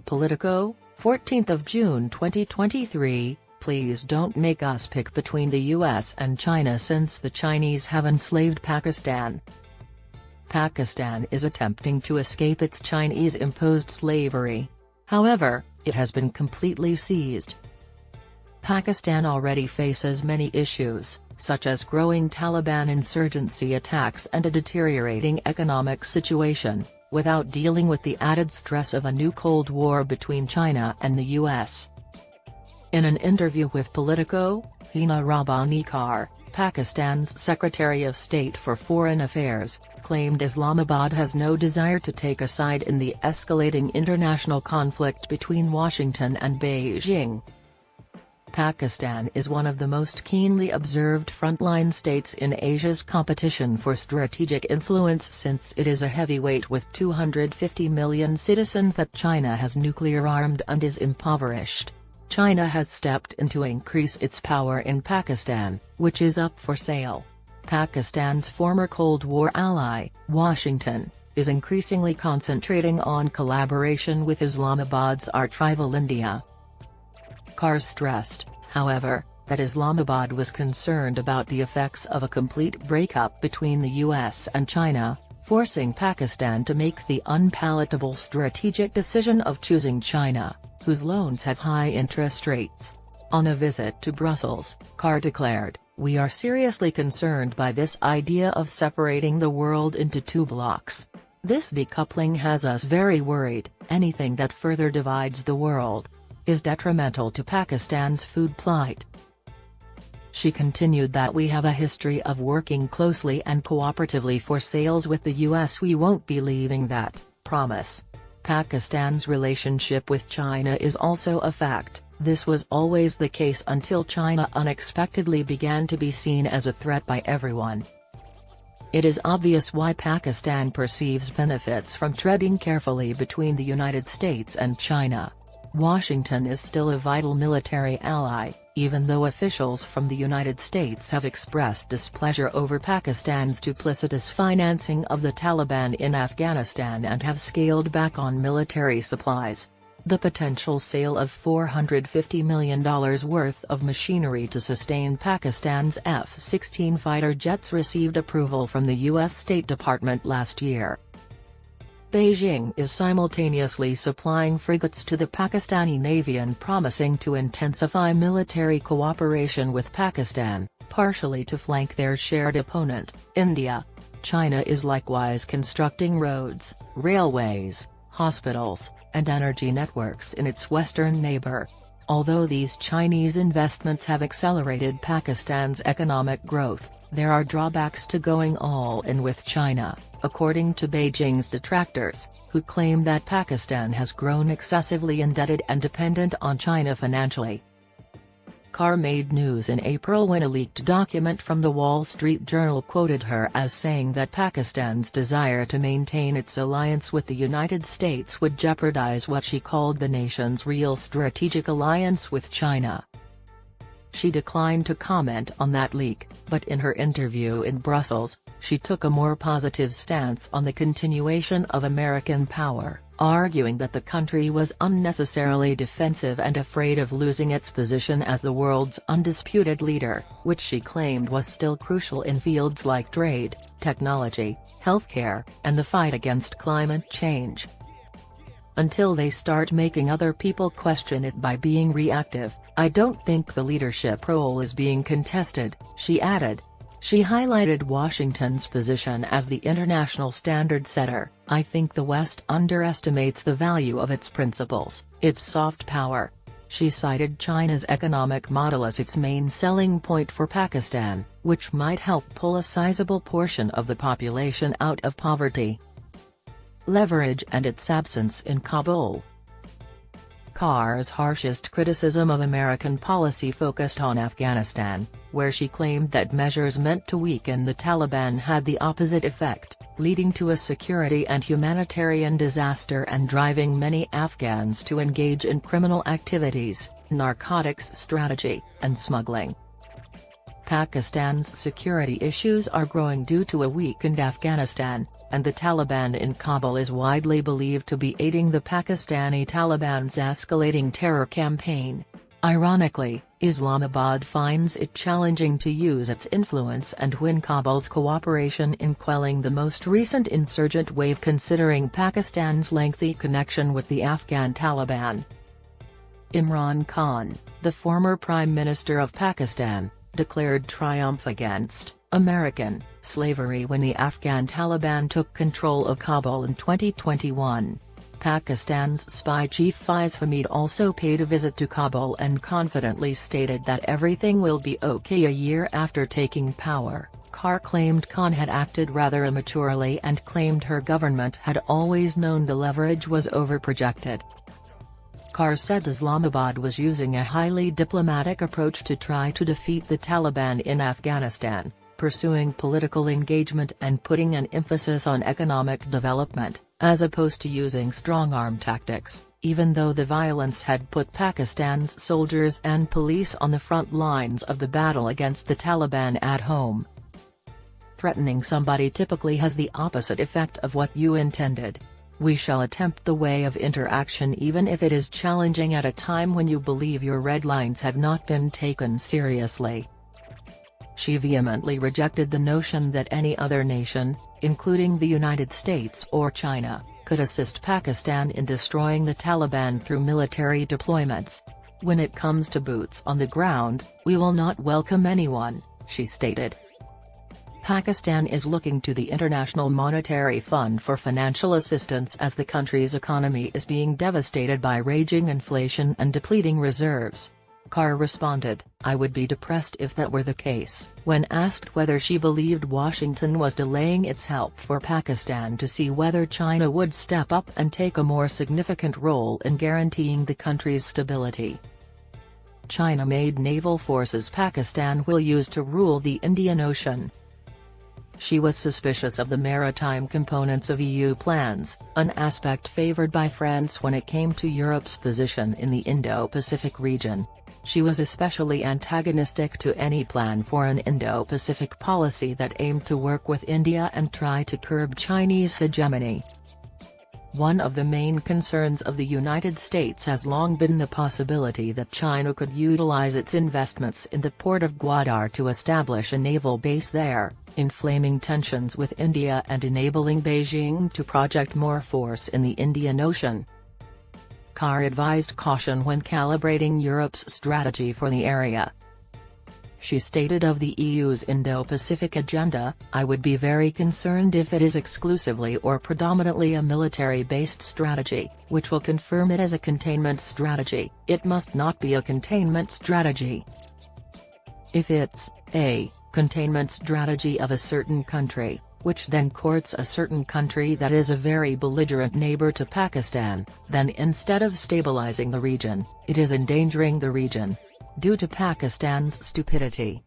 Politico, 14th of June 2023, please don't make us pick between the US and China since the Chinese have enslaved Pakistan. Pakistan is attempting to escape its Chinese-imposed slavery. However, it has been completely seized. Pakistan already faces many issues, such as growing Taliban insurgency attacks and a deteriorating economic situation, without dealing with the added stress of a new Cold War between China and the US. In an interview with Politico, Hina Rabbani Khar, Pakistan's Secretary of State for Foreign Affairs, claimed Islamabad has no desire to take a side in the escalating international conflict between Washington and Beijing. Pakistan is one of the most keenly observed frontline states in Asia's competition for strategic influence since it is a heavyweight with 250 million citizens that China has nuclear-armed and is impoverished. China has stepped in to increase its power in Pakistan, which is up for sale. Pakistan's former Cold War ally, Washington, is increasingly concentrating on collaboration with Islamabad's archrival India. Khar stressed, however, that Islamabad was concerned about the effects of a complete breakup between the US and China, forcing Pakistan to make the unpalatable strategic decision of choosing China, whose loans have high interest rates. On a visit to Brussels, Khar declared, "We are seriously concerned by this idea of separating the world into two blocks. This decoupling has us very worried. Anything that further divides the world is detrimental to Pakistan's food plight." She continued that we have a history of working closely and cooperatively for sales with the US. We won't be leaving that promise. Pakistan's relationship with China is also a fact. This was always the case until China unexpectedly began to be seen as a threat by everyone. It is obvious why Pakistan perceives benefits from treading carefully between the United States and China. Washington is still a vital military ally, even though officials from the United States have expressed displeasure over Pakistan's duplicitous financing of the Taliban in Afghanistan and have scaled back on military supplies. The potential sale of $450 million worth of machinery to sustain Pakistan's F-16 fighter jets received approval from the U.S. State Department last year. Beijing is simultaneously supplying frigates to the Pakistani Navy and promising to intensify military cooperation with Pakistan, partially to flank their shared opponent, India. China is likewise constructing roads, railways, hospitals, and energy networks in its western neighbor. Although these Chinese investments have accelerated Pakistan's economic growth, there are drawbacks to going all in with China, according to Beijing's detractors, who claim that Pakistan has grown excessively indebted and dependent on China financially. Khar made news in April when a leaked document from the Wall Street Journal quoted her as saying that Pakistan's desire to maintain its alliance with the United States would jeopardize what she called the nation's real strategic alliance with China. She declined to comment on that leak, but in her interview in Brussels, she took a more positive stance on the continuation of American power, arguing that the country was unnecessarily defensive and afraid of losing its position as the world's undisputed leader, which she claimed was still crucial in fields like trade, technology, healthcare, and the fight against climate change. Until they start making other people question it by being reactive, I don't think the leadership role is being contested, she added. She highlighted Washington's position as the international standard setter. I think the West underestimates the value of its principles, its soft power. She cited China's economic model as its main selling point for Pakistan, which might help pull a sizable portion of the population out of poverty. Leverage and its absence in Kabul. Khar's harshest criticism of American policy focused on Afghanistan, where she claimed that measures meant to weaken the Taliban had the opposite effect, leading to a security and humanitarian disaster and driving many Afghans to engage in criminal activities, narcotics strategy, and smuggling. Pakistan's security issues are growing due to a weakened Afghanistan, and the Taliban in Kabul is widely believed to be aiding the Pakistani Taliban's escalating terror campaign. Ironically, Islamabad finds it challenging to use its influence and win Kabul's cooperation in quelling the most recent insurgent wave, considering Pakistan's lengthy connection with the Afghan Taliban. Imran Khan, the former Prime Minister of Pakistan, declared triumph against American slavery when the Afghan Taliban took control of Kabul in 2021. Pakistan's spy chief Faiz Hamid also paid a visit to Kabul and confidently stated that everything will be okay a year after taking power. Khar claimed Khan had acted rather immaturely and claimed her government had always known the leverage was overprojected. Khar said Islamabad was using a highly diplomatic approach to try to defeat the Taliban in Afghanistan, pursuing political engagement and putting an emphasis on economic development, as opposed to using strong-arm tactics, even though the violence had put Pakistan's soldiers and police on the front lines of the battle against the Taliban at home. Threatening somebody typically has the opposite effect of what you intended. We shall attempt the way of interaction even if it is challenging at a time when you believe your red lines have not been taken seriously. She vehemently rejected the notion that any other nation, including the United States or China, could assist Pakistan in destroying the Taliban through military deployments. When it comes to boots on the ground, we will not welcome anyone, she stated. Pakistan is looking to the International Monetary Fund for financial assistance as the country's economy is being devastated by raging inflation and depleting reserves. Khar responded, "I would be depressed if that were the case," when asked whether she believed Washington was delaying its help for Pakistan to see whether China would step up and take a more significant role in guaranteeing the country's stability. China-made naval forces Pakistan will use to rule the Indian Ocean. She was suspicious of the maritime components of EU plans, an aspect favored by France when it came to Europe's position in the Indo-Pacific region. She was especially antagonistic to any plan for an Indo-Pacific policy that aimed to work with India and try to curb Chinese hegemony. One of the main concerns of the United States has long been the possibility that China could utilize its investments in the port of Gwadar to establish a naval base there, inflaming tensions with India and enabling Beijing to project more force in the Indian Ocean. Khar advised caution when calibrating Europe's strategy for the area. She stated of the EU's Indo-Pacific agenda, "I would be very concerned if it is exclusively or predominantly a military-based strategy, which will confirm it as a containment strategy. It must not be a containment strategy. If it's a containment strategy of a certain country, which then courts a certain country that is a very belligerent neighbor to Pakistan, then instead of stabilizing the region, it is endangering the region. Due to Pakistan's stupidity,